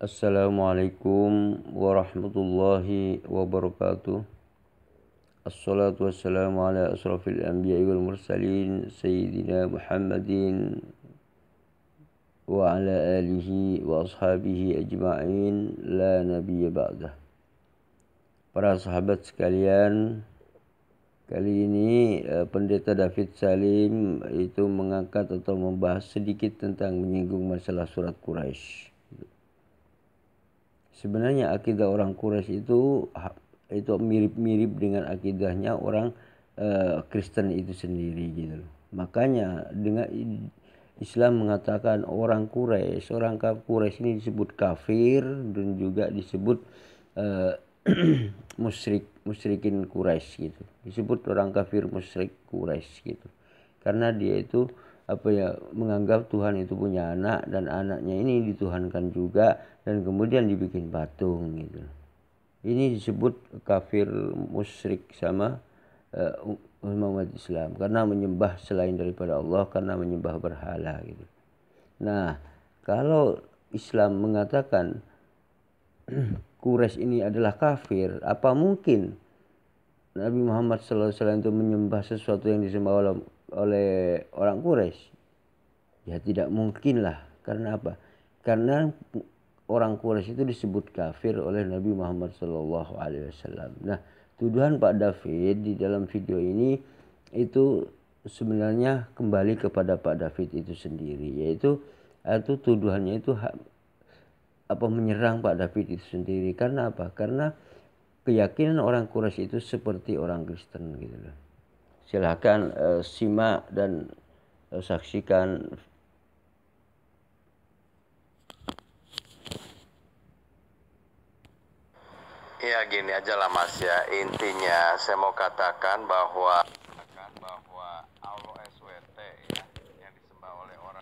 Assalamualaikum warahmatullahi wabarakatuh. Assalatu wassalamu ala asrafil anbiya'i wal mursalin Sayyidina Muhammadin wa ala alihi wa ashabihi ajma'in la nabiyya ba'dah. Para sahabat sekalian, kali ini Pendeta David Salim itu mengangkat atau membahas sedikit tentang menyinggung masalah surat Quraisy. Sebenarnya akidah orang Quraisy itu mirip-mirip dengan akidahnya orang Kristen itu sendiri gitu. Makanya dengan Islam mengatakan orang Quraisy ini disebut kafir dan juga disebut musyrikin Quraisy gitu. Disebut orang kafir musyrik Quraisy gitu. Karena dia itu menganggap Tuhan itu punya anak dan anaknya ini dituhankan juga dan kemudian dibikin patung gitu. Ini disebut kafir musyrik sama umat Islam karena menyembah selain daripada Allah, karena menyembah berhala gitu. Nah, kalau Islam mengatakan Quraisy ini adalah kafir, apa mungkin Nabi Muhammad SAW itu menyembah sesuatu yang disembah oleh orang Quraisy? Ya tidak mungkin lah. Karena apa? Karena orang Quraisy itu disebut kafir oleh Nabi Muhammad SAW. Nah, tuduhan Pak David di dalam video ini itu sebenarnya kembali kepada Pak David itu sendiri, yaitu tuduhannya itu menyerang Pak David itu sendiri. Karena apa? Karena keyakinan orang Quraisy itu seperti orang Kristen gitu loh. Silakan simak dan saksikan. Ya gini aja lah Mas ya, intinya saya mau katakan bahwa Allah SWT ya, yang disembah oleh orang,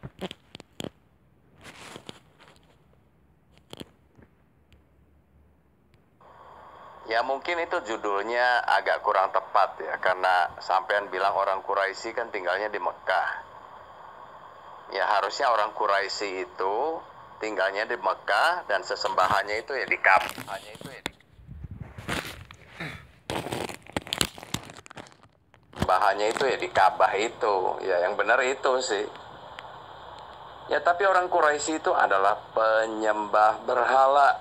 ya mungkin itu judulnya agak kurang tepat ya, karena sampean bilang orang Quraisy kan tinggalnya di Mekah. Ya harusnya orang Quraisy itu tinggalnya di Mekah dan sesembahannya itu ya di Ka'bah. Bahannya itu ya di Ka'bah itu, ya yang benar itu sih. Ya tapi orang Quraisy itu adalah penyembah berhala.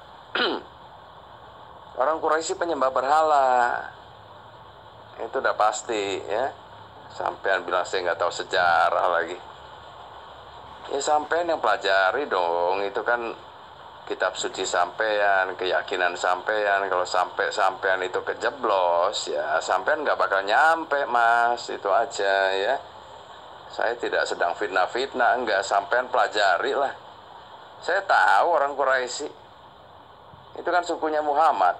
Orang Quraisy penyembah berhala, itu udah pasti ya. Sampean bilang saya nggak tahu sejarah lagi. Ya sampean yang pelajari dong, itu kan kitab suci sampean, keyakinan sampean. Kalau sampean itu kejeblos, ya sampean nggak bakal nyampe Mas, itu aja ya. Saya tidak sedang fitnah-fitnah, enggak, sampean pelajari lah. Saya tahu orang Quraisy itu kan sukunya Muhammad.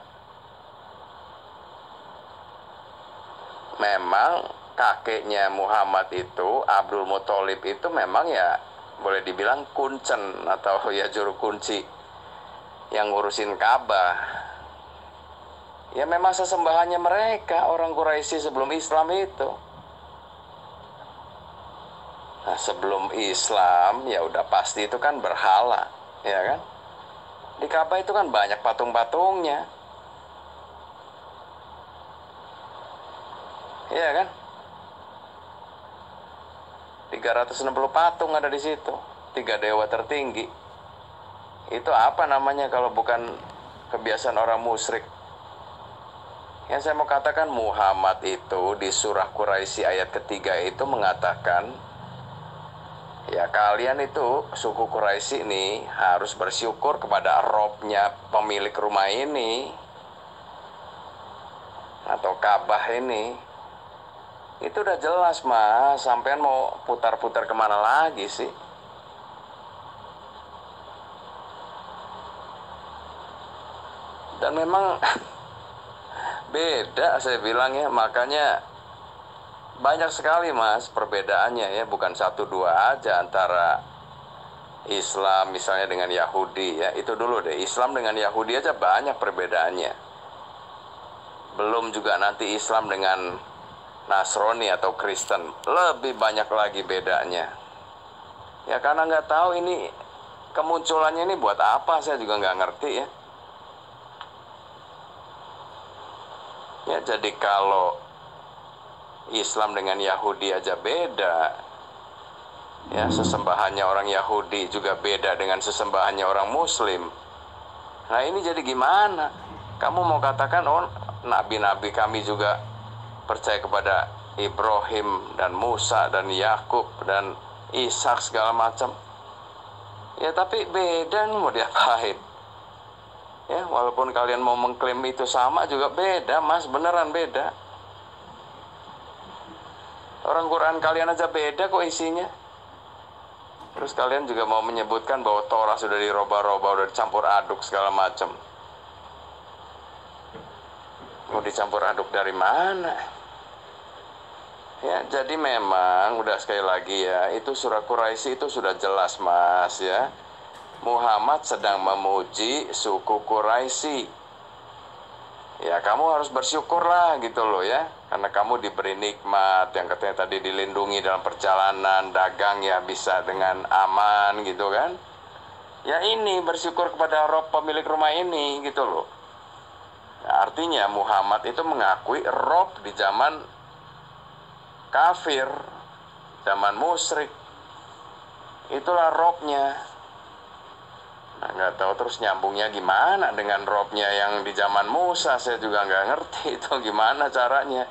Memang kakeknya Muhammad itu, Abdul Muthalib itu memang ya boleh dibilang kuncen atau ya juru kunci yang ngurusin Ka'bah. Ya memang sesembahannya mereka orang Quraisy sebelum Islam itu. Nah sebelum Islam ya udah pasti itu kan berhala, ya kan? Di Ka'bah itu kan banyak patung-patungnya, ya kan? 360 patung ada di situ, 3 dewa tertinggi. Itu apa namanya kalau bukan kebiasaan orang musyrik? Yang saya mau katakan, Muhammad itu di surah Quraisy ayat ketiga itu mengatakan, ya kalian itu suku Quraisy ini harus bersyukur kepada Robnya pemilik rumah ini atau Ka'bah ini. Itu udah jelas Mas, sampean mau putar-putar kemana lagi sih? Dan memang beda saya bilang ya, makanya banyak sekali Mas perbedaannya ya, bukan 1-2 aja antara Islam misalnya dengan Yahudi ya. Itu dulu deh, Islam dengan Yahudi aja banyak perbedaannya. Belum juga nanti Islam dengan Nasrani atau Kristen, lebih banyak lagi bedanya. Ya karena nggak tahu ini kemunculannya ini buat apa, saya juga nggak ngerti ya. Ya, jadi kalau Islam dengan Yahudi aja beda, ya sesembahannya orang Yahudi juga beda dengan sesembahannya orang Muslim. Nah ini jadi gimana? Kamu mau katakan, oh nabi-nabi kami juga percaya kepada Ibrahim dan Musa dan Yakub dan Ishak segala macam. Ya tapi beda nih, mau diapain? Ya walaupun kalian mau mengklaim itu sama juga beda mas, beneran beda. Orang Quran kalian aja beda kok isinya. Terus kalian juga mau menyebutkan bahwa Torah sudah dirubah-rubah, sudah dicampur aduk segala macam. Mau dicampur aduk dari mana? Ya, jadi memang udah sekali lagi ya, itu surah Quraisy itu sudah jelas mas ya. Muhammad sedang memuji suku Quraisy. Ya kamu harus bersyukurlah gitu loh ya, karena kamu diberi nikmat yang katanya tadi dilindungi dalam perjalanan dagang ya bisa dengan aman gitu kan. Ya ini bersyukur kepada Rob pemilik rumah ini gitu loh. Nah, artinya Muhammad itu mengakui Rob di zaman kafir, zaman musyrik. Itulah Robnya. Nah, nggak tahu terus nyambungnya gimana dengan robnya yang di zaman Musa, saya juga nggak ngerti itu gimana caranya.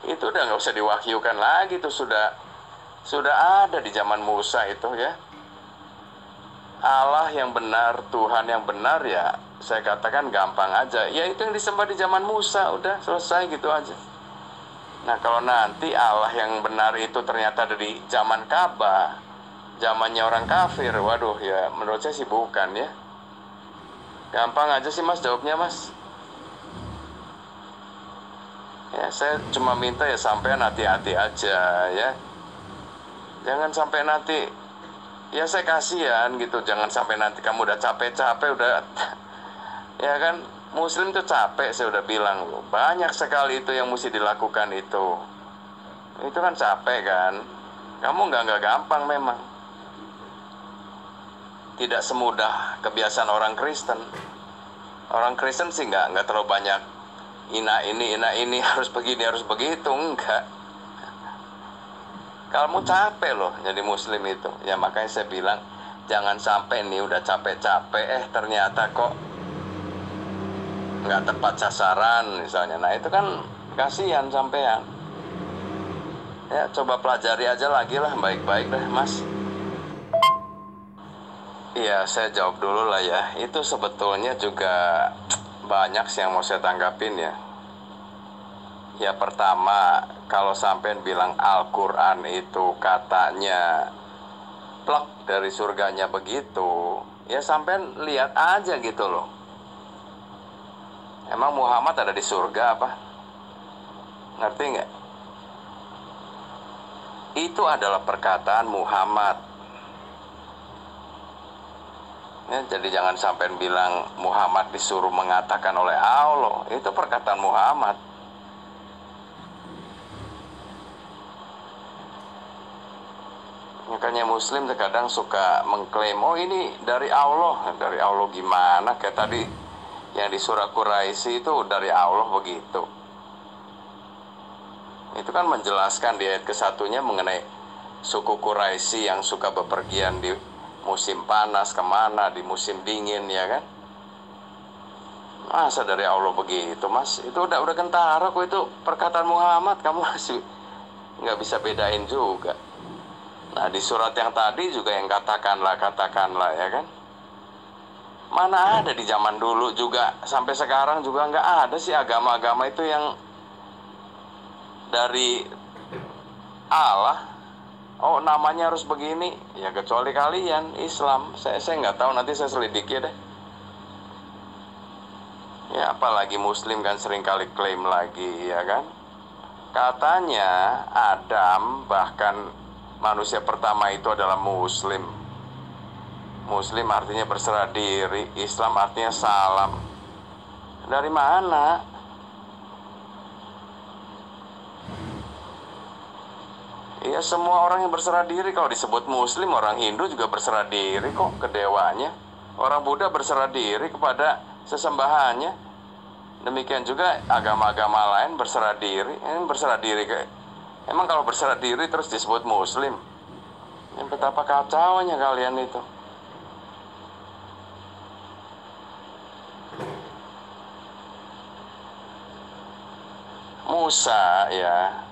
Itu udah nggak usah diwahyukan lagi, tuh sudah ada di zaman Musa itu ya. Allah yang benar, Tuhan yang benar ya, saya katakan gampang aja. Ya itu yang disembah di zaman Musa, udah selesai gitu aja. Nah kalau nanti Allah yang benar itu ternyata ada di zaman Ka'bah, zamannya orang kafir, waduh ya menurut saya sih bukan ya. Gampang aja sih mas jawabnya mas. Ya saya cuma minta ya sampean hati-hati aja ya. Jangan sampai nanti, ya saya kasihan gitu, jangan sampai nanti kamu udah capek-capek udah ya kan, muslim tuh capek, saya udah bilang loh. Banyak sekali itu yang mesti dilakukan itu kan capek kan. Kamu nggak gampang memang. Tidak semudah kebiasaan orang Kristen. Orang Kristen sih nggak terlalu banyak ini harus begini harus begitu, enggak. Kamu capek loh jadi muslim itu. Ya makanya saya bilang jangan sampai nih udah capek-capek ternyata kok nggak tepat sasaran misalnya. Nah itu kan kasihan sampean. Ya coba pelajari aja lagi lah baik-baik deh mas. Iya, saya jawab dulu lah ya. Itu sebetulnya juga banyak sih yang mau saya tanggapin ya. Ya pertama, kalau sampean bilang Al-Quran itu katanya plek dari surganya begitu, ya sampean lihat aja gitu loh. Emang Muhammad ada di surga apa? Ngerti nggak? Itu adalah perkataan Muhammad. Ya, jadi jangan sampai bilang Muhammad disuruh mengatakan oleh Allah. Itu perkataan Muhammad. Makanya muslim terkadang suka mengklaim, oh ini dari Allah. Dari Allah gimana? Kayak tadi yang di surah Quraisy itu dari Allah begitu. Itu kan menjelaskan di ayat ke-1-nya mengenai suku Quraisy yang suka bepergian di musim panas kemana, di musim dingin ya kan. Masa dari Allah begitu mas? Itu udah kentara kok, itu perkataan Muhammad, kamu masih nggak bisa bedain juga. Nah di surat yang tadi juga yang katakanlah ya kan. Mana ada di zaman dulu juga sampai sekarang juga nggak ada sih agama-agama itu yang dari Allah. Oh namanya harus begini, ya kecuali kalian Islam. Saya nggak tahu, nanti saya selidiki deh. Ya apalagi Muslim kan sering kali klaim lagi ya kan. Katanya Adam bahkan manusia pertama itu adalah Muslim. Muslim artinya berserah diri, Islam artinya salam. Dari mana? Ya semua orang yang berserah diri, kalau disebut muslim, orang Hindu juga berserah diri kok ke dewanya. Orang Buddha berserah diri kepada sesembahannya. Demikian juga agama-agama lain berserah diri. Ini berserah diri emang kalau berserah diri terus disebut muslim? Ya, betapa kacaunya kalian itu. Musa ya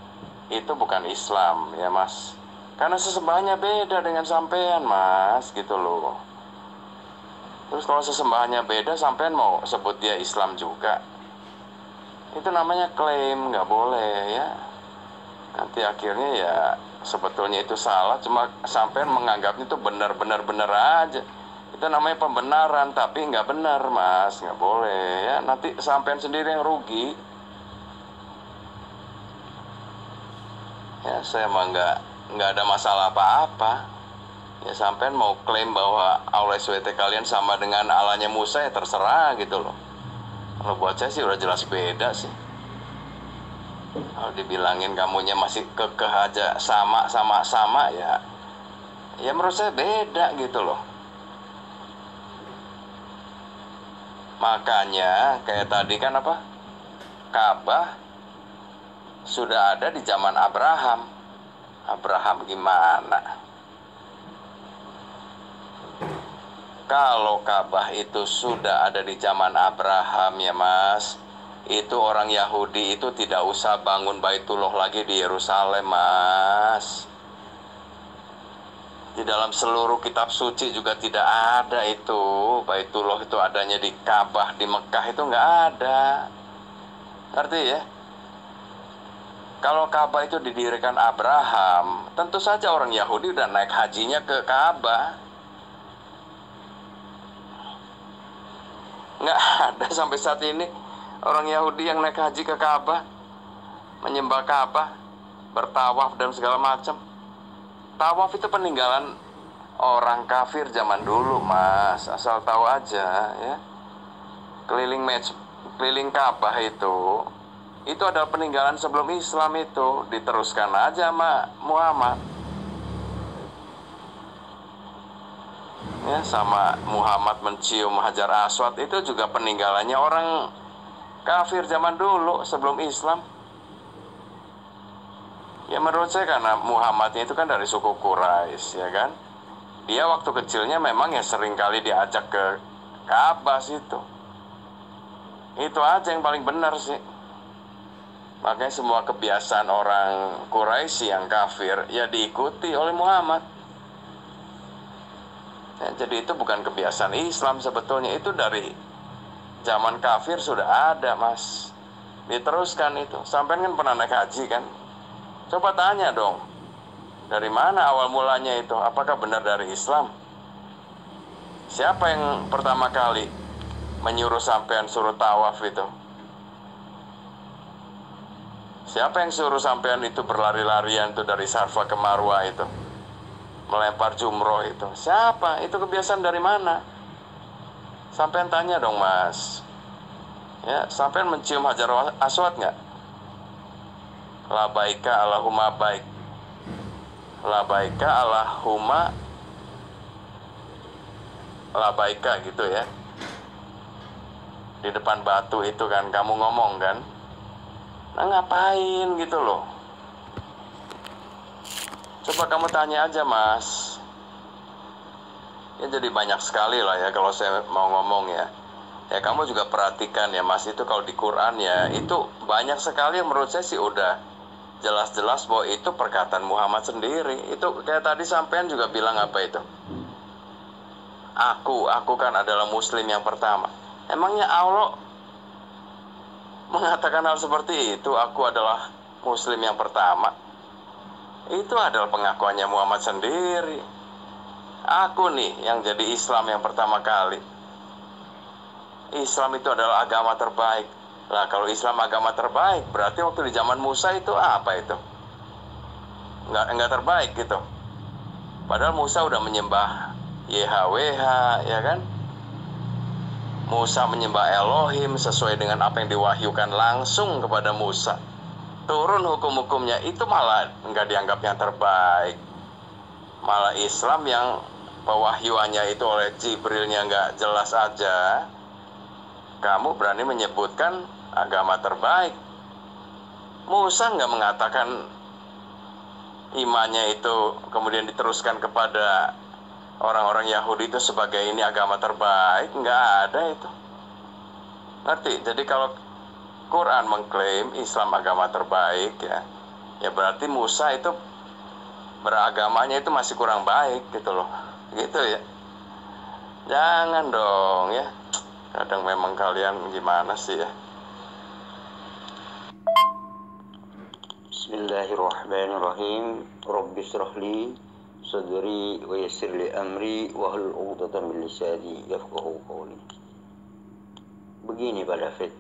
itu bukan Islam ya mas, karena sesembahannya beda dengan sampean mas, gitu loh. Terus kalau sesembahannya beda, sampean mau sebut dia Islam juga, itu namanya klaim, nggak boleh ya. Nanti akhirnya ya sebetulnya itu salah, cuma sampean menganggapnya itu benar aja. Itu namanya pembenaran, tapi nggak benar mas, nggak boleh ya. Nanti sampean sendiri yang rugi. Ya saya mah nggak ada masalah apa-apa. Ya sampean mau klaim bahwa Allah SWT kalian sama dengan Allahnya Musa, ya terserah gitu loh. Kalau buat saya sih udah jelas beda sih. Kalau dibilangin kamunya masih kekeh aja sama ya, ya menurut saya beda gitu loh. Makanya kayak tadi kan apa, Ka'bah sudah ada di zaman Abraham. Abraham gimana? Kalau Ka'bah itu sudah ada di zaman Abraham ya mas, itu orang Yahudi itu tidak usah bangun Baitullah lagi di Yerusalem mas. Di dalam seluruh kitab suci juga tidak ada itu Baitullah itu adanya di Ka'bah di Mekah, itu nggak ada. Ngerti ya? Kalau Ka'bah itu didirikan Abraham, tentu saja orang Yahudi udah naik hajinya ke Ka'bah. Nggak ada sampai saat ini orang Yahudi yang naik haji ke Ka'bah, menyembah Ka'bah, bertawaf dan segala macam. Tawaf itu peninggalan orang kafir zaman dulu mas, asal tahu aja ya. Keliling Ka'bah itu adalah peninggalan sebelum Islam, itu diteruskan aja sama Muhammad. Ya, sama Muhammad mencium Hajar Aswad itu juga peninggalannya orang kafir zaman dulu sebelum Islam. Ya menurut saya karena Muhammadnya itu kan dari suku Quraisy ya kan. Dia waktu kecilnya memang ya sering kali diajak ke Ka'bah situ. Itu aja yang paling benar sih. Makanya semua kebiasaan orang Quraisy yang kafir ya diikuti oleh Muhammad. Ya, jadi itu bukan kebiasaan Islam sebetulnya, itu dari zaman kafir sudah ada mas. Diteruskan itu. Sampai kan pernah naik haji kan? Coba tanya dong, dari mana awal mulanya itu? Apakah benar dari Islam? Siapa yang pertama kali menyuruh sampean suruh tawaf itu? Siapa yang suruh sampean itu berlari-larian itu dari Safa ke Marwah itu? Melempar jumroh itu? Siapa? Itu kebiasaan dari mana? Sampean tanya dong mas. Ya, sampean mencium Hajar Aswad nggak? Labaika Allahumma baik, labaika Allahumma labaika gitu ya. Di depan batu itu kan kamu ngomong kan. Nah ngapain gitu loh. Coba kamu tanya aja mas. Ya jadi banyak sekali lah ya kalau saya mau ngomong ya. Ya kamu juga perhatikan ya mas, itu kalau di Quran ya itu banyak sekali yang menurut saya sih udah jelas-jelas bahwa itu perkataan Muhammad sendiri. Itu kayak tadi sampean juga bilang apa itu? Aku kan adalah muslim yang pertama. Emangnya Allah mengatakan hal seperti itu? Aku adalah muslim yang pertama. Itu adalah pengakuannya Muhammad sendiri. Aku nih yang jadi Islam yang pertama kali. Islam itu adalah agama terbaik. Nah kalau Islam agama terbaik, berarti waktu di zaman Musa itu apa itu? Nggak terbaik gitu. Padahal Musa udah menyembah YHWH ya kan. Musa menyembah Elohim sesuai dengan apa yang diwahyukan langsung kepada Musa. turun hukum-hukumnya itu malah nggak dianggap yang terbaik. Malah Islam yang pewahyuannya itu oleh Jibrilnya nggak jelas aja, kamu berani menyebutkan agama terbaik. Musa nggak mengatakan imannya itu kemudian diteruskan kepada orang-orang Yahudi itu sebagai ini agama terbaik, nggak ada itu. Ngerti? Jadi kalau Quran mengklaim Islam agama terbaik, ya berarti Musa itu beragamanya itu masih kurang baik gitu loh, gitu ya. Jangan dong ya, kadang memang kalian gimana sih ya. Bismillahirrahmanirrahim. Rabbi shrah li sadri wa yassir li amri wahlul 'uqdatam min lisani yafqahu qawli. Begini Pak David.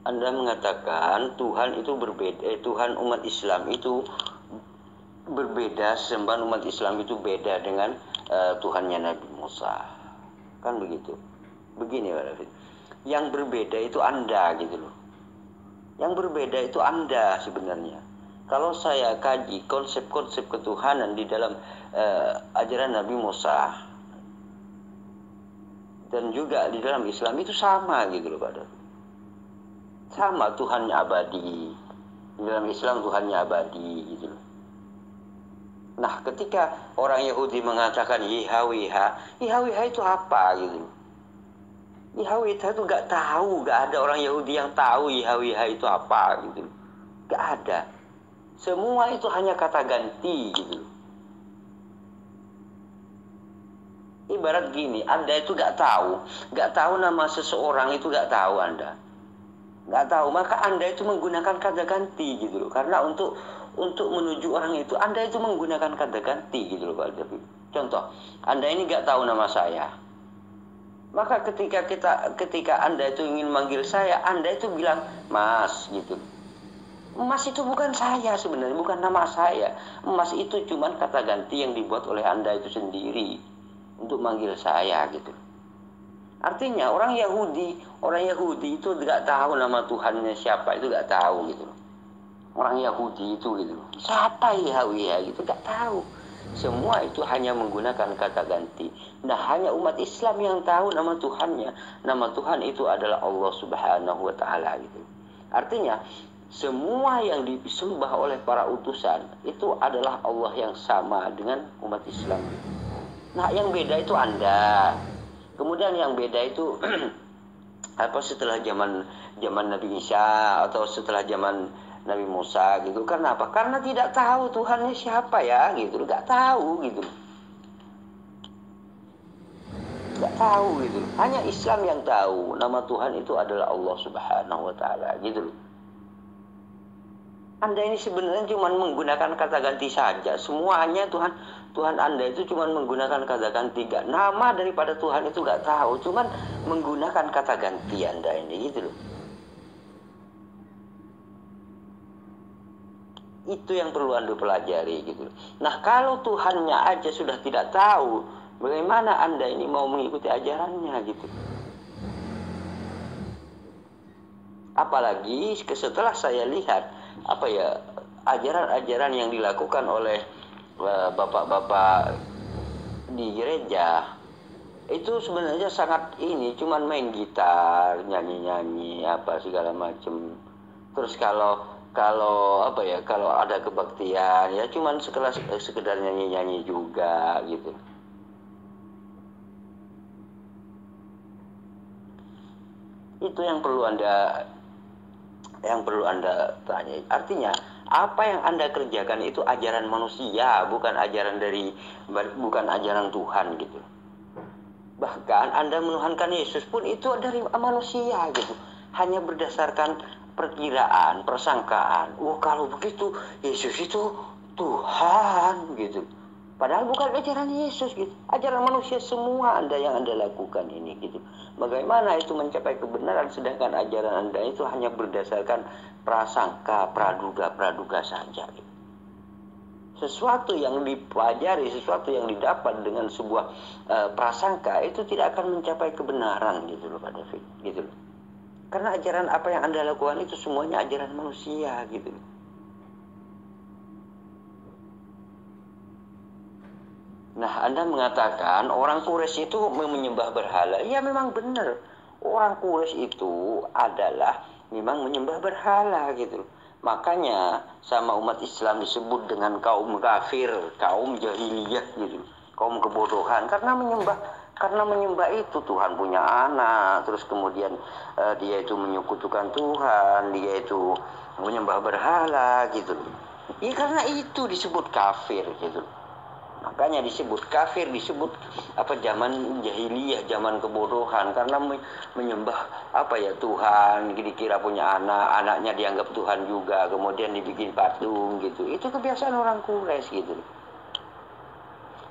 Anda mengatakan Tuhan itu berbeda, Tuhan umat Islam itu berbeda, sembahan umat Islam itu beda dengan Tuhannya Nabi Musa. Kan begitu. Begini Pak David. Yang berbeda itu Anda gitu loh. Yang berbeda itu Anda sebenarnya. Kalau saya kaji konsep-konsep ketuhanan di dalam ajaran Nabi Musa dan juga di dalam Islam itu sama gitu loh Pak David. Sama, Tuhannya abadi. Di dalam Islam Tuhannya abadi gitu loh. Nah, ketika orang Yahudi mengatakan Yahweh itu apa gitu loh. Yahweh itu gak tahu, gak ada orang Yahudi yang tahu Yahweh itu apa gitu loh. Gak ada. Semua itu hanya kata ganti gitu loh. Ibarat gini, Anda itu gak tahu nama seseorang itu gak tahu Anda. Nggak tahu, maka Anda itu menggunakan kata ganti gitu loh. Karena untuk menuju orang itu Anda itu menggunakan kata ganti gitu loh Pak David. Contoh, Anda ini nggak tahu nama saya. Maka ketika Anda itu ingin manggil saya, Anda itu bilang Mas gitu. Mas itu bukan saya sebenarnya, bukan nama saya. Mas itu cuma kata ganti yang dibuat oleh Anda itu sendiri untuk manggil saya gitu. Artinya orang Yahudi itu tidak tahu nama Tuhannya siapa, itu tidak tahu gitu. Orang Yahudi itu gitu. Siapa Yahweh gitu, tidak tahu. Semua itu hanya menggunakan kata ganti. Nah, hanya umat Islam yang tahu nama Tuhannya. Nama Tuhan itu adalah Allah Subhanahu wa taala gitu. Artinya semua yang disembah oleh para utusan itu adalah Allah yang sama dengan umat Islam. Nah, yang beda itu Anda. Kemudian yang beda itu setelah zaman Nabi Isa atau setelah zaman Nabi Musa gitu. Karena apa? Karena tidak tahu Tuhannya siapa ya gitu. Nggak tahu gitu. Nggak tahu gitu. Hanya Islam yang tahu nama Tuhan itu adalah Allah Subhanahu wa taala gitu. Anda ini sebenarnya cuma menggunakan kata ganti saja. Semuanya Tuhan Anda itu cuma menggunakan kata ganti. Nama daripada Tuhan itu nggak tahu. Cuma menggunakan kata ganti Anda ini gitu loh. Itu yang perlu Anda pelajari gitu. Nah, kalau Tuhannya aja sudah tidak tahu, bagaimana Anda ini mau mengikuti ajarannya gitu. Apalagi setelah saya lihat ajaran-ajaran yang dilakukan oleh bapak-bapak di gereja itu sebenarnya sangat cuman main gitar, nyanyi-nyanyi segala macam. Terus kalau ada kebaktian ya cuman sekedar nyanyi-nyanyi juga gitu. Itu yang perlu Anda tanya. Artinya apa yang Anda kerjakan itu ajaran manusia, bukan ajaran Tuhan gitu. Bahkan Anda menuhankan Yesus pun itu dari manusia gitu. Hanya berdasarkan perkiraan, persangkaan. Kalau begitu Yesus itu Tuhan gitu. Padahal bukan ajaran Yesus gitu. Ajaran manusia semua yang Anda lakukan ini gitu. Bagaimana itu mencapai kebenaran sedangkan ajaran Anda itu hanya berdasarkan prasangka, praduga saja gitu. Sesuatu yang dipelajari, sesuatu yang didapat dengan sebuah prasangka itu tidak akan mencapai kebenaran gitu loh Pak David gitu loh. Karena ajaran apa yang Anda lakukan itu semuanya ajaran manusia gitu. Nah, Anda mengatakan orang Quraisy itu menyembah berhala. Ya memang benar. Orang Quraisy itu adalah memang menyembah berhala gitu. Makanya sama umat Islam disebut dengan kaum kafir, kaum jahiliyah gitu. Kaum kebodohan karena menyembah itu Tuhan punya anak, terus kemudian dia itu menyekutukan Tuhan, dia itu menyembah berhala gitu. Ya karena itu disebut kafir gitu. Makanya disebut kafir, disebut zaman jahiliyah, zaman kebodohan karena menyembah Tuhan, dikira punya anak, anaknya dianggap Tuhan juga, kemudian dibikin patung gitu. Itu kebiasaan orang Quraisy gitu.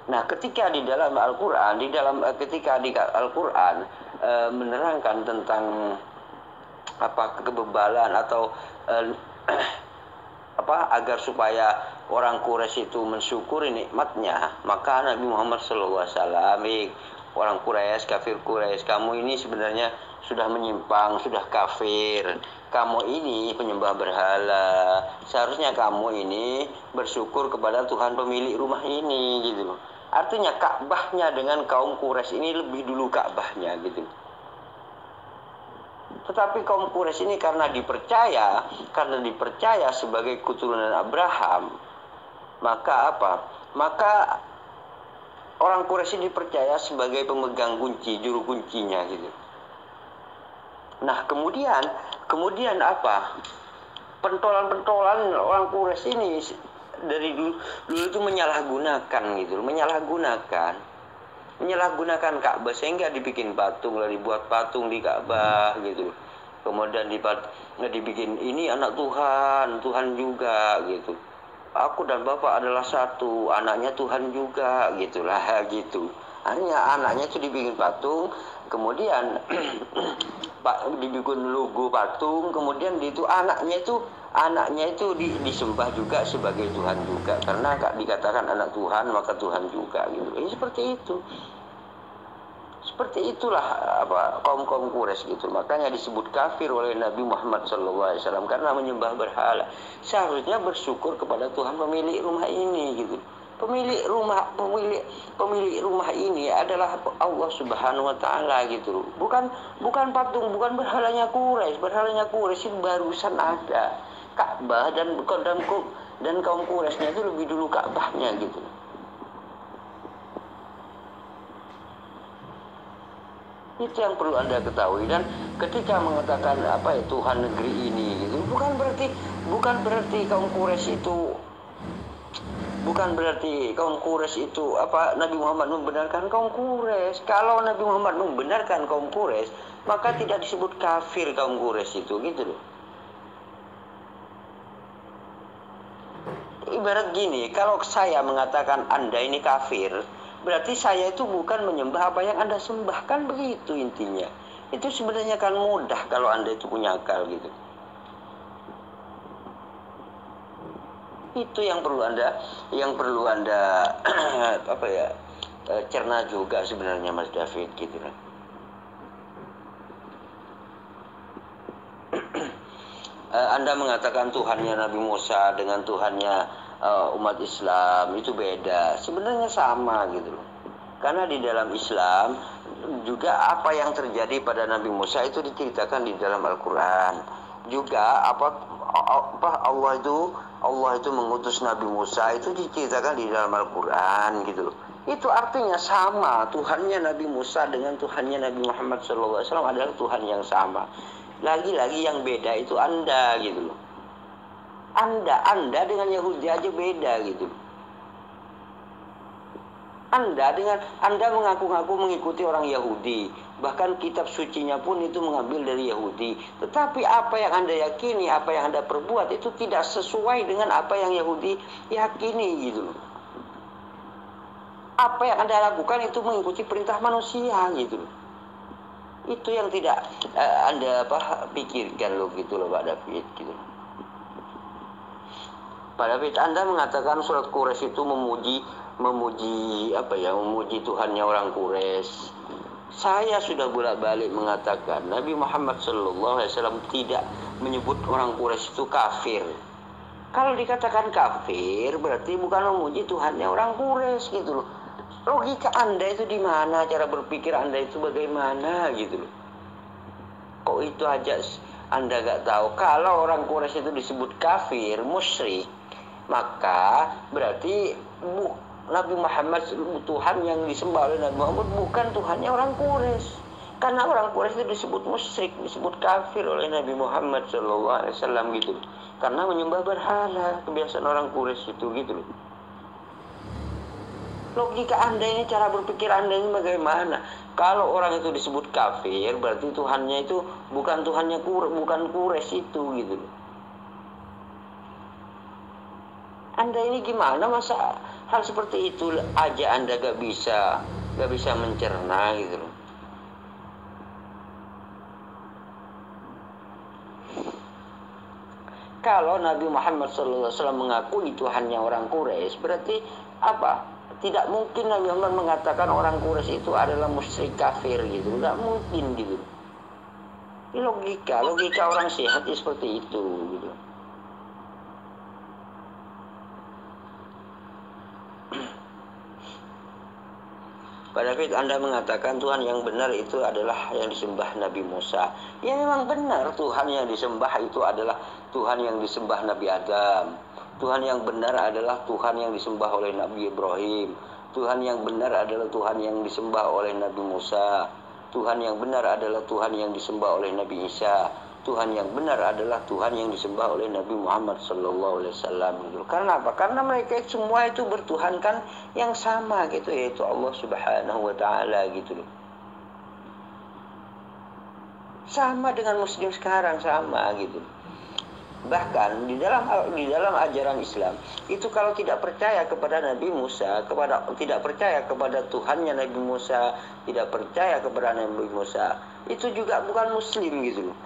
Nah, ketika di dalam Al-Qur'an, ketika di Al-Qur'an menerangkan tentang kebebalan atau agar supaya orang Quraisy itu mensyukuri nikmatnya, maka Nabi Muhammad SAW, orang Quraisy, kafir Quraisy, kamu ini sebenarnya sudah menyimpang, sudah kafir, kamu ini penyembah berhala, seharusnya kamu ini bersyukur kepada Tuhan pemilik rumah ini gitu. Artinya Ka'bahnya dengan kaum Quraisy ini lebih dulu Ka'bahnya gitu. Tetapi kaum Quraisy ini karena dipercaya sebagai keturunan Abraham, maka orang Quraisy dipercaya sebagai pemegang kunci, juru kuncinya gitu. Nah, kemudian pentolan-pentolan orang Quraisy ini dari dulu itu menyalahgunakan Ka'bah sehingga dibikin patung, dibuat patung di Ka'bah gitu. Kemudian dibikin ini anak Tuhan juga gitu. Aku dan Bapak adalah satu, anaknya Tuhan juga gitulah gitu. Hanya anaknya itu dibikin patung, kemudian dibikin logo patung, kemudian anaknya itu disembah juga sebagai Tuhan juga, karena dikatakan anak Tuhan maka Tuhan juga gitu. Ini seperti itulah kaum Quraisy gitu. Makanya disebut kafir oleh Nabi Muhammad SAW karena menyembah berhala. Seharusnya bersyukur kepada Tuhan pemilik rumah ini gitu. Pemilik rumah ini adalah Allah Subhanahu wa taala gitu. Bukan patung, bukan berhalanya Quraisy. Berhalanya Quraisy itu barusan ada. Ka'bah dan kaum Quraisynya itu lebih dulu Ka'bahnya gitu. Itu yang perlu Anda ketahui. Dan ketika mengatakan Tuhan negeri ini gitu, bukan berarti kaum Quraisy itu Nabi Muhammad membenarkan kaum Quraisy. Kalau Nabi Muhammad membenarkan kaum Quraisy, maka tidak disebut kafir kaum Quraisy itu gitu loh. Ibarat gini, kalau saya mengatakan Anda ini kafir, berarti saya itu bukan menyembah apa yang Anda sembah, kan begitu intinya. Itu sebenarnya kan mudah kalau Anda itu punya akal gitu. Itu yang perlu Anda cerna juga sebenarnya Mas David gitu kan. Anda mengatakan Tuhannya Nabi Musa dengan Tuhannya umat Islam itu beda. Sebenarnya sama gitu loh. Karena di dalam Islam juga apa yang terjadi pada Nabi Musa itu diceritakan di dalam Al-Qur'an. Juga Allah itu mengutus Nabi Musa itu diceritakan di dalam Al-Qur'an gitu loh. Itu artinya sama. Tuhannya Nabi Musa dengan Tuhannya Nabi Muhammad SAW adalah Tuhan yang sama. Lagi-lagi yang beda itu Anda gitu loh. Anda dengan Yahudi aja beda gitu. Anda mengaku-ngaku mengikuti orang Yahudi, bahkan kitab sucinya pun itu mengambil dari Yahudi. Tetapi apa yang Anda yakini, apa yang Anda perbuat itu tidak sesuai dengan apa yang Yahudi yakini gitu loh. Apa yang Anda lakukan itu mengikuti perintah manusia gitu loh. Itu yang tidak Anda pikirkan loh gitu loh Pak David gitu. Pak David, Anda mengatakan surat Quraisy itu memuji Tuhannya orang Quraisy. Saya sudah bolak-balik mengatakan Nabi Muhammad SAW tidak menyebut orang Quraisy itu kafir. Kalau dikatakan kafir berarti bukan memuji Tuhannya orang Quraisy gitu loh. Logika Anda itu di mana? Cara berpikir Anda itu bagaimana gitu loh. Kok itu aja Anda gak tahu? Kalau orang Quraisy itu disebut kafir, musyrik, maka berarti Nabi Muhammad, Tuhan yang disembah oleh Nabi Muhammad bukan Tuhannya orang Quraisy. Karena orang Quraisy itu disebut musyrik, disebut kafir oleh Nabi Muhammad SAW gitu. Karena menyembah berhala, kebiasaan orang Quraisy itu gitu loh. Logika Anda ini, cara berpikir Anda ini bagaimana? Kalau orang itu disebut kafir, berarti Tuhannya itu bukan Tuhannya bukan Quraisy itu gitu loh. Anda ini gimana, masa hal seperti itu aja Anda gak bisa mencerna gitu loh. Kalau Nabi Muhammad SAW mengakui Tuhannya orang Quraisy, berarti apa? Tidak mungkin Nabi Muhammad mengatakan orang Quraisy itu adalah musyrik kafir gitu. Gak mungkin gitu. Ini logika orang sehat seperti itu gitu. Pada saat Anda mengatakan Tuhan yang benar itu adalah yang disembah Nabi Musa. Ya memang benar, Tuhan yang disembah itu adalah Tuhan yang disembah Nabi Adam. Tuhan yang benar adalah Tuhan yang disembah oleh Nabi Ibrahim. Tuhan yang benar adalah Tuhan yang disembah oleh Nabi Musa. Tuhan yang benar adalah Tuhan yang disembah oleh Nabi Isa. Tuhan yang benar adalah Tuhan yang disembah oleh Nabi Muhammad SAW. Karena apa? Karena mereka semua itu bertuhankan yang sama gitu, yaitu Allah Subhanahu wa Ta'ala gitu loh. Sama dengan Muslim sekarang, sama gitu. Bahkan di dalam ajaran Islam itu kalau tidak percaya kepada Nabi Musa, tidak percaya kepada Tuhannya Nabi Musa, tidak percaya kepada Nabi Musa, itu juga bukan Muslim gitu loh.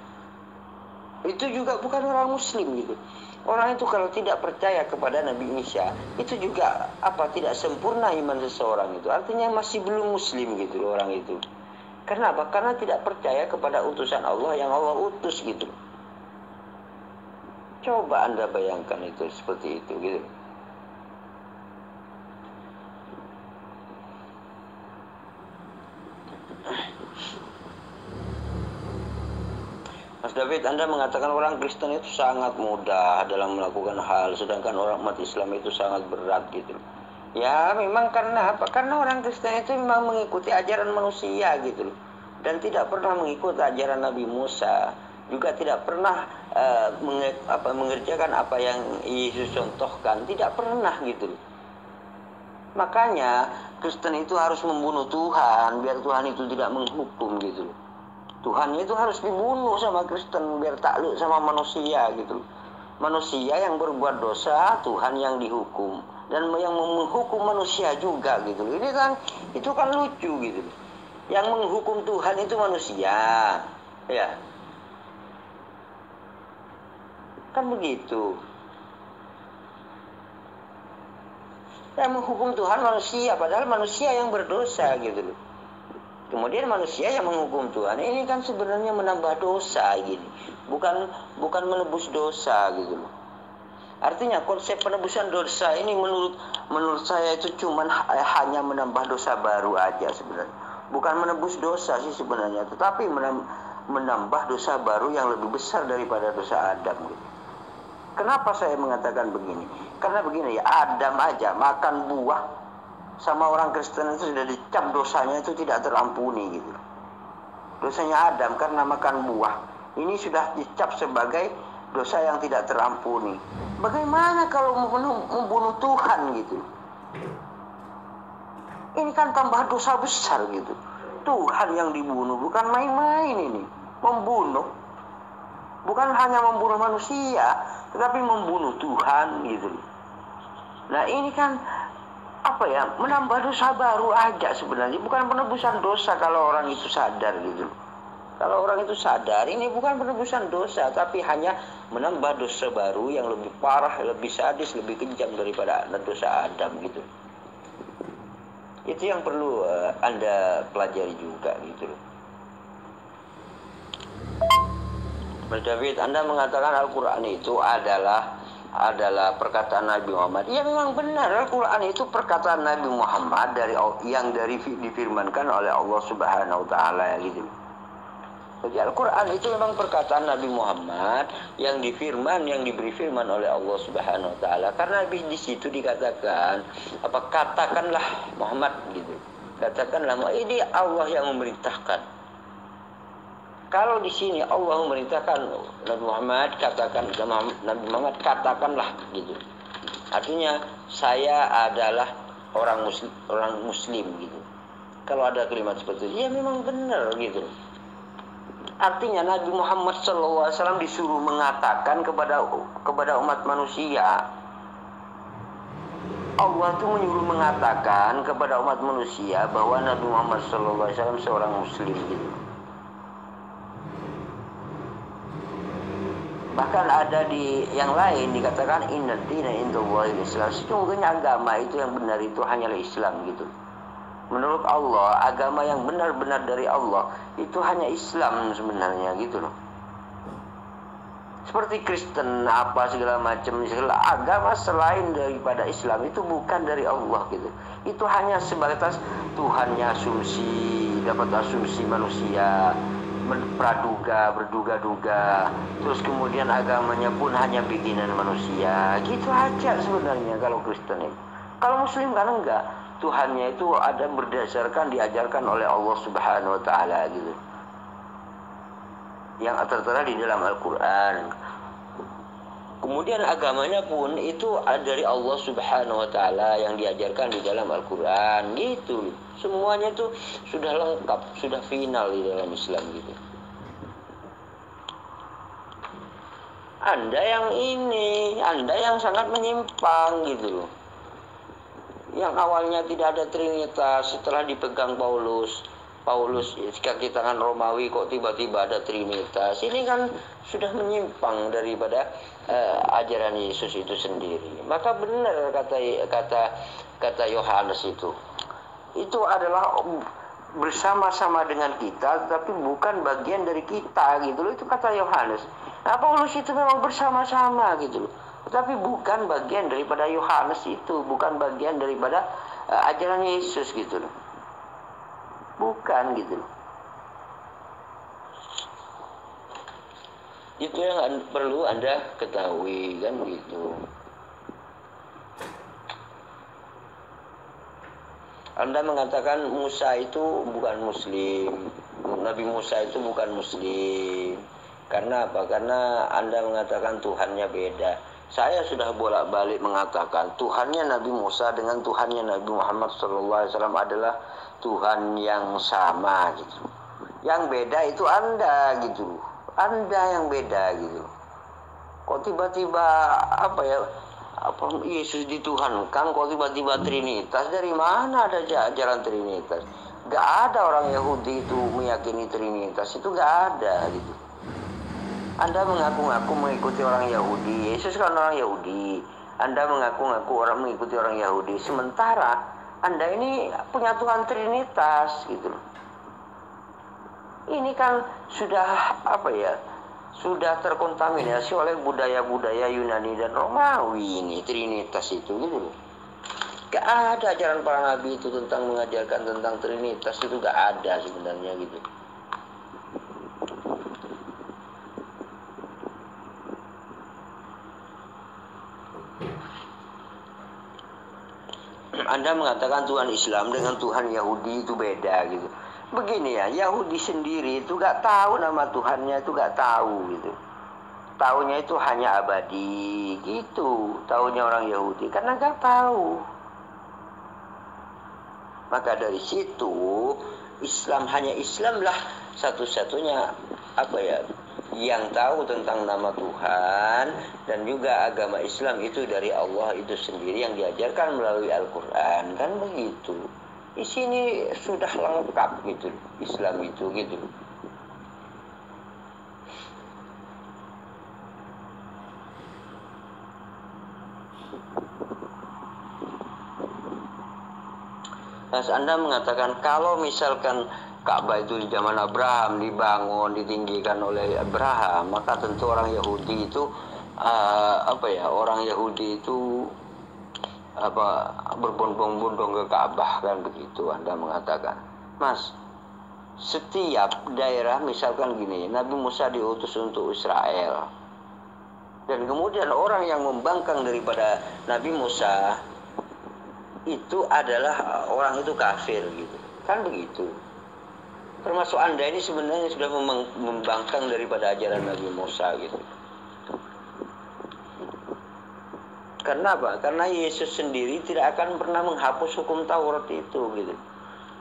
Itu juga bukan orang Muslim gitu. Orang itu kalau tidak percaya kepada Nabi Isa, itu juga tidak sempurna iman seseorang itu. Artinya masih belum Muslim gitu loh orang itu. Karena apa? Karena tidak percaya kepada utusan Allah yang Allah utus gitu. Coba Anda bayangkan itu seperti itu gitu. Mas David, Anda mengatakan orang Kristen itu sangat mudah dalam melakukan hal, sedangkan orang umat Islam itu sangat berat gitu. Ya memang karena apa? Karena orang Kristen itu memang mengikuti ajaran manusia gitu loh. Dan tidak pernah mengikuti ajaran Nabi Musa. Juga tidak pernah mengerjakan apa yang Yesus contohkan. Tidak pernah gitu loh. Makanya Kristen itu harus membunuh Tuhan biar Tuhan itu tidak menghukum gitu loh. Tuhannya itu harus dibunuh sama Kristen biar takluk sama manusia gitu. Manusia yang berbuat dosa, Tuhan yang dihukum dan yang menghukum manusia juga gitu. Ini kan itu kan lucu gitu. Yang menghukum Tuhan itu manusia. Ya. Kan begitu. Yang menghukum Tuhan manusia, padahal manusia yang berdosa gitu loh. Kemudian manusia yang menghukum Tuhan, ini kan sebenarnya menambah dosa gini, bukan menebus dosa gitu loh. Artinya konsep penebusan dosa ini menurut saya itu hanya menambah dosa baru aja sebenarnya. Bukan menebus dosa sih sebenarnya, tetapi menambah dosa baru yang lebih besar daripada dosa Adam gitu. Kenapa saya mengatakan begini? Karena begini ya, Adam aja makan buah sama orang Kristen itu sudah dicap dosanya itu tidak terampuni gitu. Dosanya Adam karena makan buah ini sudah dicap sebagai dosa yang tidak terampuni. Bagaimana kalau membunuh Tuhan gitu? Ini kan tambah dosa besar gitu. Tuhan yang dibunuh, bukan main-main ini. Membunuh bukan hanya membunuh manusia, tetapi membunuh Tuhan gitu. Nah ini kan menambah dosa baru aja sebenarnya, bukan penebusan dosa kalau orang itu sadar gitu. Kalau orang itu sadar, ini bukan penebusan dosa, tapi hanya menambah dosa baru yang lebih parah, lebih sadis, lebih kejam daripada dosa Adam gitu. Itu yang perlu Anda pelajari juga gitu loh. Mas David, Anda mengatakan Al-Quran itu adalah perkataan Nabi Muhammad. Ya memang benar, Al-Quran itu perkataan Nabi Muhammad yang difirmankan oleh Allah Subhanahu wa taala gitu. Jadi Al-Quran itu memang perkataan Nabi Muhammad yang diberi firman oleh Allah Subhanahu wa taala. Karena di situ dikatakan katakanlah Muhammad gitu. Katakanlah ini Allah yang memerintahkan. Kalau di sini Allah memerintahkan Nabi Muhammad katakanlah gitu. Artinya saya adalah orang muslim gitu. Kalau ada kalimat seperti itu, ya memang benar gitu. Artinya Nabi Muhammad SAW disuruh mengatakan kepada umat manusia. Allah itu menyuruh mengatakan kepada umat manusia bahwa Nabi Muhammad SAW seorang muslim gitu. Bahkan ada di yang lain dikatakan inna dina indallahil Islam. Sesungguhnya agama itu yang benar itu hanyalah Islam gitu. Menurut Allah, agama yang benar-benar dari Allah itu hanya Islam sebenarnya gitu loh. Seperti Kristen segala macam agama selain daripada Islam itu bukan dari Allah gitu. Itu hanya sebatas Tuhannya dapat asumsi manusia, berduga-duga, terus kemudian agamanya pun hanya bikinan manusia, gitu aja sebenarnya kalau Kristen itu. Kalau Muslim kan enggak, Tuhannya itu ada diajarkan oleh Allah Subhanahu wa taala gitu, yang tertera di dalam Al-Quran. Kemudian agamanya pun itu dari Allah Subhanahu wa taala yang diajarkan di dalam Al-Quran gitu. Semuanya itu sudah lengkap, sudah final di dalam Islam gitu. Anda yang sangat menyimpang gitu. Yang awalnya tidak ada Trinitas, setelah dipegang Paulus kaki tangan Romawi kok tiba-tiba ada Trinitas. Ini kan sudah menyimpang daripada ajaran Yesus itu sendiri. Maka benar kata Yohanes itu adalah bersama-sama dengan kita, tapi bukan bagian dari kita gitu loh. Itu kata Yohanes. Nah, Paulus itu memang bersama-sama gitu loh, tapi bukan bagian daripada Yohanes itu, bukan bagian daripada ajaran Yesus gitu loh. Bukan gitu loh. Itu yang perlu Anda ketahui kan gitu. Anda mengatakan Musa itu bukan muslim, Nabi Musa itu bukan muslim. Karena apa? Karena Anda mengatakan Tuhannya beda. Saya sudah bolak-balik mengatakan Tuhannya Nabi Musa dengan Tuhannya Nabi Muhammad SAW adalah Tuhan yang sama gitu. Yang beda itu Anda gitu. Anda yang beda gitu. Kok tiba-tiba Yesus dituhankan, kok tiba-tiba Trinitas? Dari mana ada ajaran Trinitas? Gak ada orang Yahudi itu meyakini Trinitas, itu gak ada gitu. Anda mengaku-ngaku mengikuti orang Yahudi, Yesus kan orang Yahudi. Anda mengaku-ngaku mengikuti orang Yahudi, sementara Anda ini punya Tuhan Trinitas gitu loh. Ini kan sudah sudah terkontaminasi oleh budaya-budaya Yunani dan Romawi ini Trinitas itu gitu loh. Gak ada ajaran para nabi itu tentang mengajarkan tentang Trinitas, itu gak ada sebenarnya gitu. Anda mengatakan Tuhan Islam dengan Tuhan Yahudi itu beda gitu. Begini ya, Yahudi sendiri itu gak tahu nama Tuhannya, itu gak tahu gitu. Taunya itu hanya abadi gitu. Taunya orang Yahudi karena gak tahu. Maka dari situ hanya Islamlah satu-satunya yang tahu tentang nama Tuhan, dan juga agama Islam itu dari Allah itu sendiri yang diajarkan melalui Al-Quran, kan begitu. Di sini sudah lengkap gitu Islam itu gitu. Terus Anda mengatakan kalau misalkan Ka'bah itu di zaman Abraham dibangun, ditinggikan oleh Abraham, maka tentu orang Yahudi itu orang Yahudi itu berbondong-bondong ke Ka'bah, kan begitu Anda mengatakan. Mas, setiap daerah misalkan gini, Nabi Musa diutus untuk Israel, dan kemudian orang yang membangkang daripada Nabi Musa itu adalah orang itu kafir gitu, kan begitu. Termasuk Anda ini sebenarnya sudah membangkang daripada ajaran Nabi Musa gitu. Karena apa? Karena Yesus sendiri tidak akan pernah menghapus hukum Taurat itu gitu.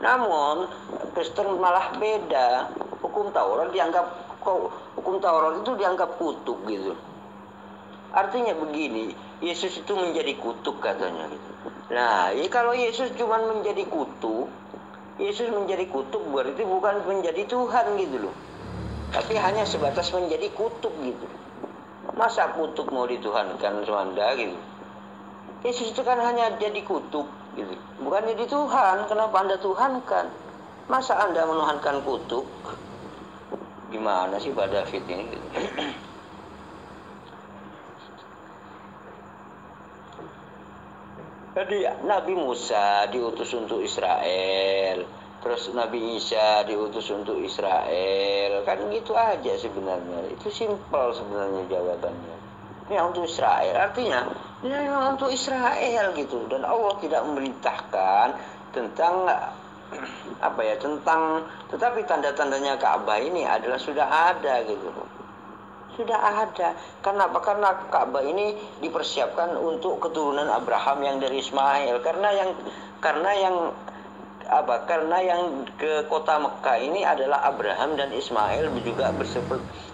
Namun Kristen malah beda. Hukum Taurat itu dianggap kutuk gitu. Artinya begini, Yesus itu menjadi kutuk katanya gitu. Nah, kalau Yesus cuma menjadi kutuk, Yesus menjadi kutuk berarti bukan menjadi Tuhan gitu loh. Tapi hanya sebatas menjadi kutuk gitu. Masa kutuk mau dituhankan sama Anda gitu? Yesus itu kan hanya jadi kutuk gitu. Bukan jadi Tuhan. Kenapa Anda tuhankan? Masa Anda menuhankan kutuk? Gimana sih Pak David ini gitu? Jadi Nabi Musa diutus untuk Israel, terus Nabi Isa diutus untuk Israel, kan gitu aja sebenarnya. Itu simpel sebenarnya jawabannya. Ini untuk Israel, artinya ini memang untuk Israel gitu. Dan Allah tidak memerintahkan tentang tetapi tanda-tandanya Ka'bah ini adalah sudah ada gitu. Sudah ada. Kenapa? Karena Ka'bah ini dipersiapkan untuk keturunan Abraham yang dari Ismail. Karena yang ke kota Mekah ini adalah Abraham dan Ismail juga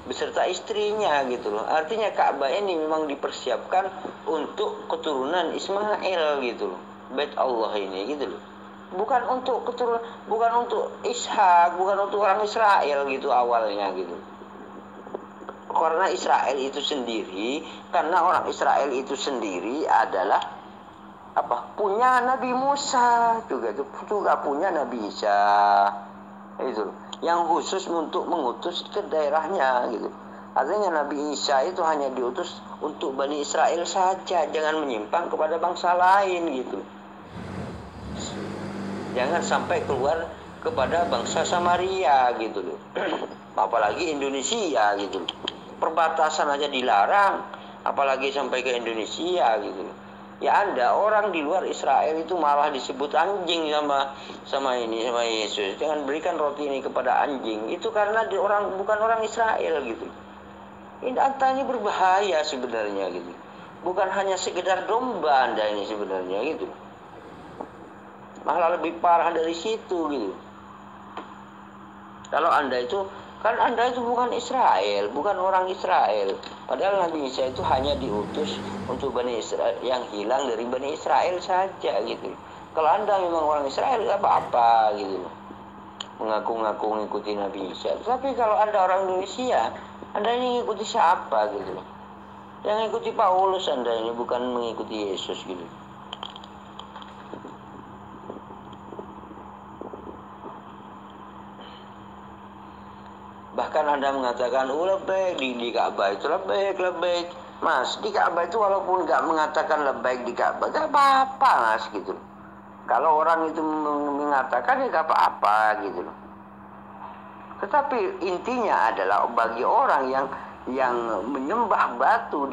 beserta istrinya gitu loh. Artinya Ka'bah ini memang dipersiapkan untuk keturunan Ismail gitu loh. Bait Allah ini gitu loh. Bukan untuk Ishak, bukan untuk orang Israel gitu awalnya gitu. Karena orang Israel itu sendiri adalah punya Nabi Musa, juga punya Nabi Isa itu yang khusus untuk mengutus ke daerahnya gitu. Artinya Nabi Isa itu hanya diutus untuk Bani Israel saja, jangan menyimpang kepada bangsa lain gitu. Jangan sampai keluar kepada bangsa Samaria gitu loh. Apalagi Indonesia gitu loh. Perbatasan aja dilarang, apalagi sampai ke Indonesia gitu. Ya Anda orang di luar Israel itu malah disebut anjing sama Yesus. Jangan berikan roti ini kepada anjing. Itu karena bukan orang Israel gitu. Ini Anda ini berbahaya sebenarnya gitu. Bukan hanya sekedar domba Anda ini sebenarnya gitu. Malah lebih parah dari situ gitu. Kalau Anda itu bukan Israel, bukan orang Israel. Padahal Nabi Isa itu hanya diutus untuk Bani Israel yang hilang dari Bani Israel saja gitu. Kalau Anda memang orang Israel, gak apa-apa gitu. Mengaku-ngaku mengikuti Nabi Isa. Tapi kalau Anda orang Indonesia, Anda ini mengikuti siapa gitu. Yang mengikuti Paulus Anda ini, bukan mengikuti Yesus gitu. Bahkan Anda mengatakan, lebih di Ka'bah itu lebih. Mas, di Ka'bah itu walaupun nggak mengatakan lebih di Ka'bah, nggak apa-apa mas gitu. Kalau orang itu mengatakan ya nggak apa-apa gitu. Tetapi intinya adalah bagi orang yang menyembah batu,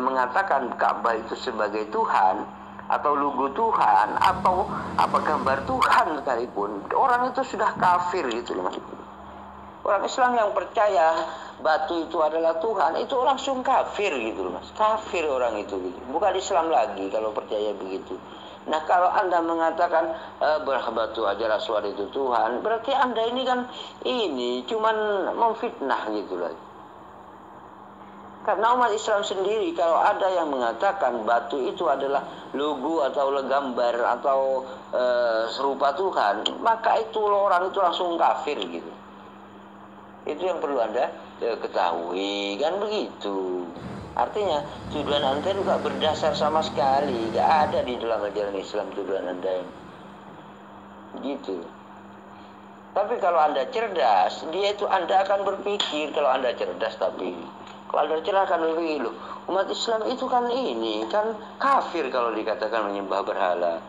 mengatakan Ka'bah itu sebagai Tuhan, atau logo Tuhan, atau gambar Tuhan sekalipun, orang itu sudah kafir gitu mas. Orang Islam yang percaya batu itu adalah Tuhan, itu langsung kafir gitu mas. Kafir orang itu gitu. Bukan Islam lagi kalau percaya begitu. Nah kalau Anda mengatakan batu Hajar Aswad itu Tuhan, berarti Anda ini kan cuman memfitnah gitu lagi. Karena umat Islam sendiri kalau ada yang mengatakan batu itu adalah logo atau gambar atau serupa Tuhan, maka itu orang itu langsung kafir gitu. Itu yang perlu Anda ketahui, kan begitu. Artinya tuduhan Anda juga berdasar sama sekali, gak ada di dalam ajaran Islam tuduhan Anda ini. gitu. Tapi kalau Anda cerdas, dia itu Anda akan berpikir kalau Anda cerdas. Tapi kalau Anda cerdas akan berpikir, loh, umat Islam itu kan ini kan kafir kalau dikatakan menyembah berhala.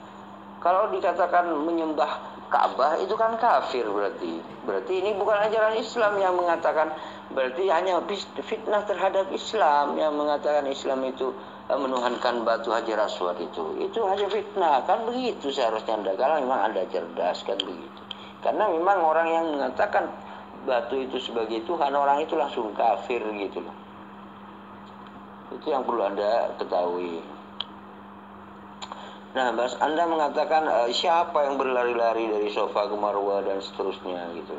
Kalau dikatakan menyembah Ka'bah itu kan kafir berarti. Berarti ini bukan ajaran Islam yang mengatakan, berarti hanya fitnah terhadap Islam yang mengatakan Islam itu menuhankan batu Hajar Aswad itu. Itu hanya fitnah, kan begitu seharusnya Anda kalau memang Anda cerdas kan begitu. Karena memang orang yang mengatakan batu itu sebagai Tuhan, orang itu langsung kafir gitu loh. Itu yang perlu Anda ketahui. Nah, Anda mengatakan siapa yang berlari-lari dari Sofa ke Marwah dan seterusnya gitu.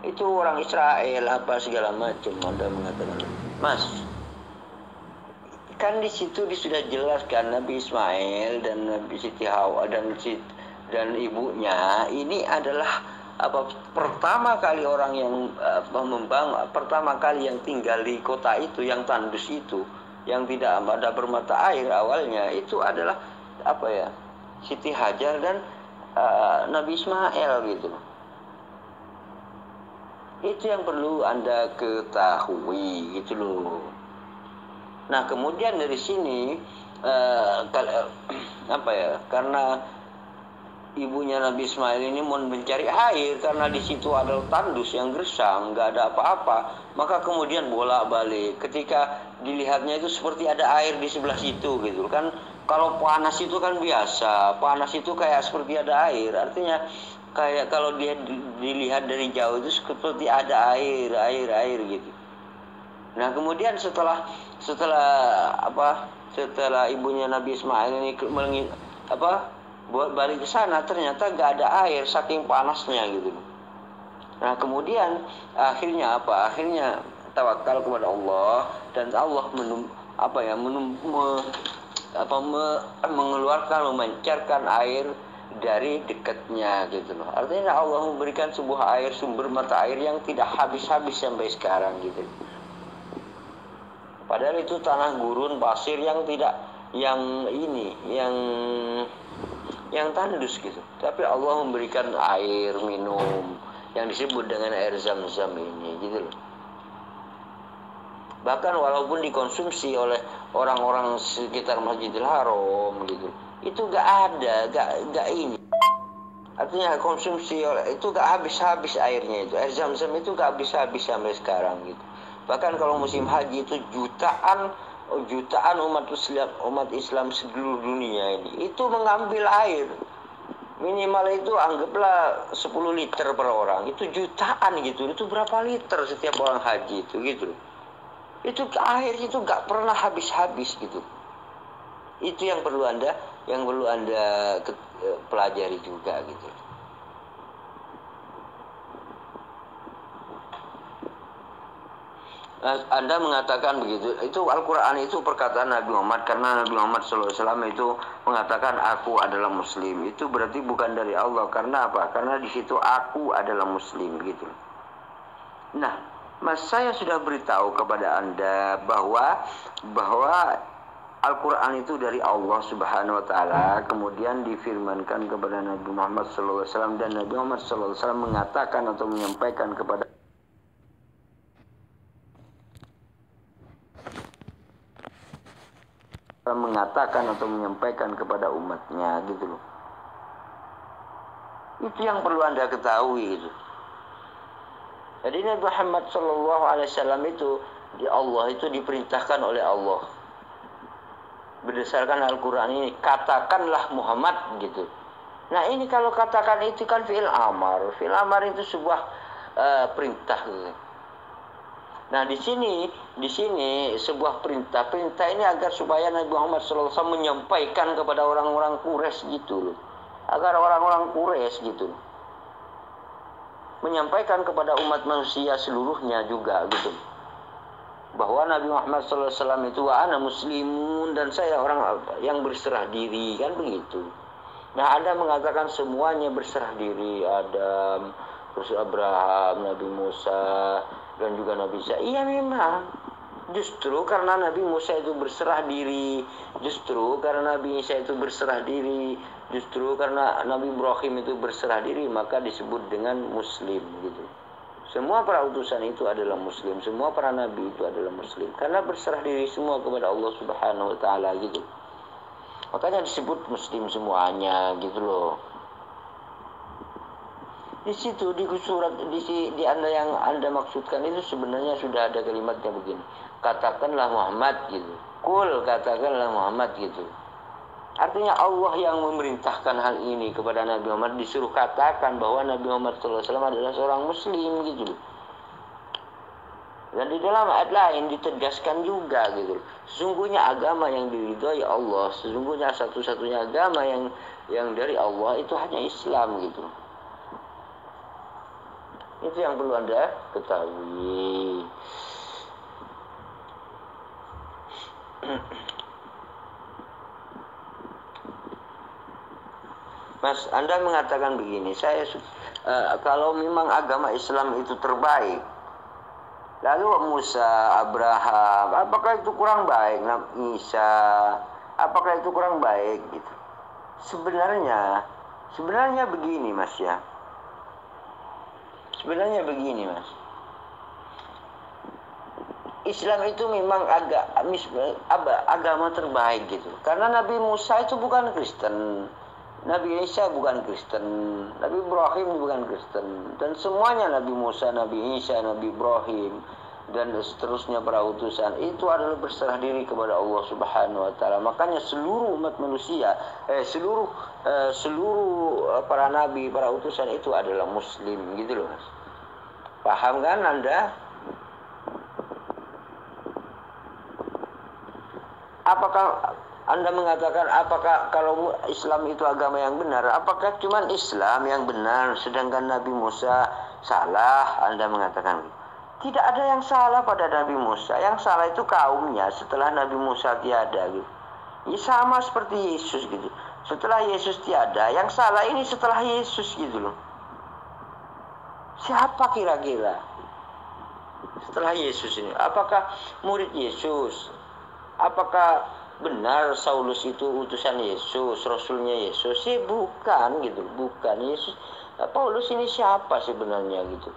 Itu orang Israel apa segala macam. Anda mengatakan, Mas, kan di situ sudah jelas kan Nabi Ismail dan Nabi Siti Hawa dan ibunya ini adalah pertama kali orang yang membangun, pertama kali yang tinggal di kota itu, yang tandus itu, yang tidak ada bermata air awalnya, itu adalah Siti Hajar dan Nabi Ismail gitu. Itu yang perlu Anda ketahui gitu loh. Nah, kemudian dari sini karena ibunya Nabi Ismail ini mau mencari air karena di situ ada tandus yang gersang, nggak ada apa-apa, maka kemudian bolak-balik. Ketika dilihatnya itu seperti ada air di sebelah situ gitu kan. Kalau panas itu kan biasa, panas itu kayak seperti ada air, artinya kayak kalau dia dilihat dari jauh itu seperti ada air gitu. Nah, kemudian setelah ibunya Nabi Ismail ini buat balik ke sana, ternyata nggak ada air saking panasnya gitu. Nah, kemudian akhirnya tawakal kepada Allah, dan Allah memancarkan air dari dekatnya gitu loh. Artinya Allah memberikan sebuah sumber mata air yang tidak habis-habis sampai sekarang gitu. Padahal itu tanah gurun pasir yang tandus gitu. Tapi Allah memberikan air minum yang disebut dengan air Zam-Zam ini gitu loh. Bahkan walaupun dikonsumsi oleh orang-orang sekitar Masjidil Haram gitu, itu gak ini. Artinya konsumsi itu gak habis-habis airnya itu. Air Zam-Zam itu gak habis-habis sampai sekarang gitu. Bahkan kalau musim haji itu jutaan umat Islam seluruh dunia ini itu mengambil air. Minimal itu anggaplah 10 liter per orang. Itu jutaan gitu. Itu berapa liter setiap orang haji itu gitu. Itu air itu nggak pernah habis-habis gitu. Itu yang perlu anda pelajari juga gitu. Anda mengatakan begitu, itu Al-Quran itu perkataan Nabi Muhammad, karena Nabi Muhammad SAW itu mengatakan aku adalah Muslim. Itu berarti bukan dari Allah. Karena apa? Karena di situ aku adalah Muslim gitu. Nah, Mas, saya sudah beritahu kepada Anda bahwa Al-Quran itu dari Allah Subhanahu Wa Taala, kemudian difirmankan kepada Nabi Muhammad SAW, dan Nabi Muhammad SAW mengatakan atau menyampaikan kepada umatnya gitu loh. Itu yang perlu Anda ketahui gitu. Jadi Nabi Muhammad SAW itu di Allah itu diperintahkan oleh Allah berdasarkan Al-Quran ini, katakanlah Muhammad gitu. Nah, ini kalau katakan itu kan fi'il amar. Fi'il amar itu sebuah perintah gitu. Nah, di sini sebuah perintah ini agar supaya Nabi Muhammad SAW menyampaikan kepada orang-orang Quraisy gitu loh. Agar orang-orang Quraisy gitu menyampaikan kepada umat manusia seluruhnya juga gitu, bahwa Nabi Muhammad SAW itu ana muslimun, dan saya orang yang berserah diri, kan begitu. Nah, Anda mengatakan semuanya berserah diri, Adam, terus Abraham, Nabi Musa, dan juga Nabi Isa. Iya memang, Justru karena Nabi Musa itu berserah diri, justru karena Nabi Isa itu berserah diri, justru karena Nabi Ibrahim itu berserah diri, maka disebut dengan muslim gitu. Semua para utusan itu adalah muslim, semua para nabi itu adalah muslim karena berserah diri semua kepada Allah Subhanahu wa taala gitu. Makanya disebut muslim semuanya gitu loh. Di situ di surat di Anda yang Anda maksudkan itu sebenarnya sudah ada kalimatnya begini. Katakanlah Muhammad gitu. Kul katakanlah Muhammad gitu. Artinya Allah yang memerintahkan hal ini kepada Nabi Muhammad, disuruh katakan bahwa Nabi Muhammad SAW adalah seorang muslim gitu. Dan di dalam ayat lain ditegaskan juga gitu. Sesungguhnya agama yang diridhoi Allah, sesungguhnya satu-satunya agama yang dari Allah itu hanya Islam gitu. Itu yang perlu Anda ketahui. Mas, Anda mengatakan begini, kalau memang agama Islam itu terbaik, lalu Musa, Abraham, apakah itu kurang baik? Isa, apakah itu kurang baik? Gitu. Sebenarnya begini, Mas ya. Sebenarnya begini, Mas. Islam itu memang agama terbaik gitu. Karena Nabi Musa itu bukan Kristen. Nabi Isa bukan Kristen, Nabi Ibrahim bukan Kristen, dan semuanya Nabi Musa, Nabi Isa, Nabi Ibrahim, dan seterusnya para utusan itu adalah berserah diri kepada Allah Subhanahu wa taala. Makanya seluruh umat manusia, seluruh para nabi, para utusan itu adalah muslim gitu loh, Mas. Paham kan Anda? Apakah Anda mengatakan apakah kalau Islam itu agama yang benar, apakah cuma Islam yang benar sedangkan Nabi Musa salah? Anda mengatakan tidak ada yang salah pada Nabi Musa, yang salah itu kaumnya setelah Nabi Musa tiada gitu. Ya sama seperti Yesus gitu. Setelah Yesus tiada, yang salah ini setelah Yesus gitu loh. Siapa kira-kira setelah Yesus ini? Apakah murid Yesus? Apakah benar Saulus itu utusan Yesus, rasulnya Yesus? Sih bukan gitu, bukan. Yesus, Paulus ini siapa sebenarnya gitu?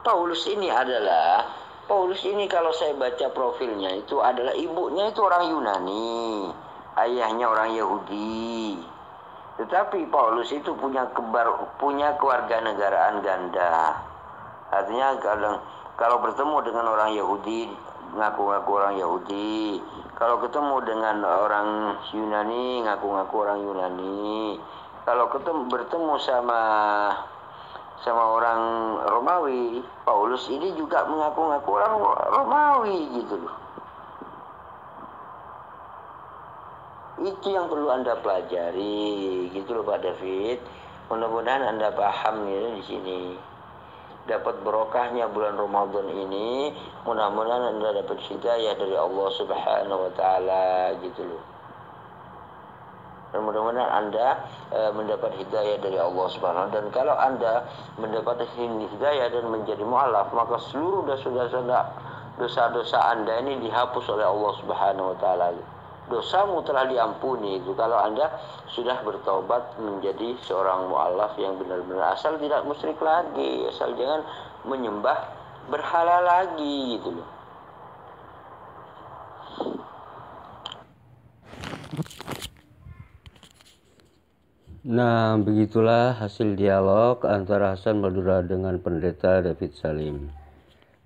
Paulus ini kalau saya baca profilnya itu adalah ibunya itu orang Yunani, ayahnya orang Yahudi. Tetapi Paulus itu punya kewarganegaraan ganda. Artinya kalau bertemu dengan orang Yahudi ngaku-ngaku orang Yahudi, kalau ketemu dengan orang Yunani ngaku-ngaku orang Yunani, kalau bertemu sama orang Romawi, Paulus ini juga mengaku-ngaku orang Romawi gitu loh. Itu yang perlu Anda pelajari gitu loh Pak David. Mudah-mudahan Anda paham ya di sini. Dapat berkahnya bulan Ramadan ini, mudah-mudahan Anda dapat hidayah dari Allah Subhanahu wa taala gitu loh. Dan mudah-mudahan Anda mendapat hidayah dari Allah Subhanahu wa taala. Dan kalau Anda mendapat hidayah dan menjadi mu'alaf, maka seluruh dosa-dosa Anda ini dihapus oleh Allah Subhanahu wa taala. Dosamu telah diampuni itu kalau Anda sudah bertobat menjadi seorang mu'alaf yang benar-benar, asal tidak musyrik lagi, asal jangan menyembah berhala lagi gitu loh. Nah, begitulah hasil dialog antara Hasan Madura dengan Pendeta David Salim.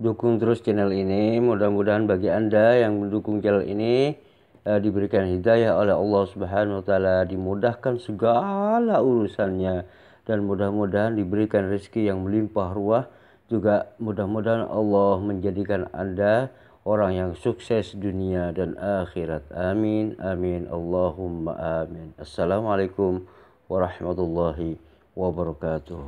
Dukung terus channel ini, mudah-mudahan bagi Anda yang mendukung channel ini diberikan hidayah oleh Allah Subhanahu wa taala, dimudahkan segala urusannya, dan mudah-mudahan diberikan rezeki yang melimpah ruah. Juga mudah-mudahan Allah menjadikan Anda orang yang sukses dunia dan akhirat. Amin amin Allahumma amin. Assalamualaikum warahmatullahi wabarakatuh.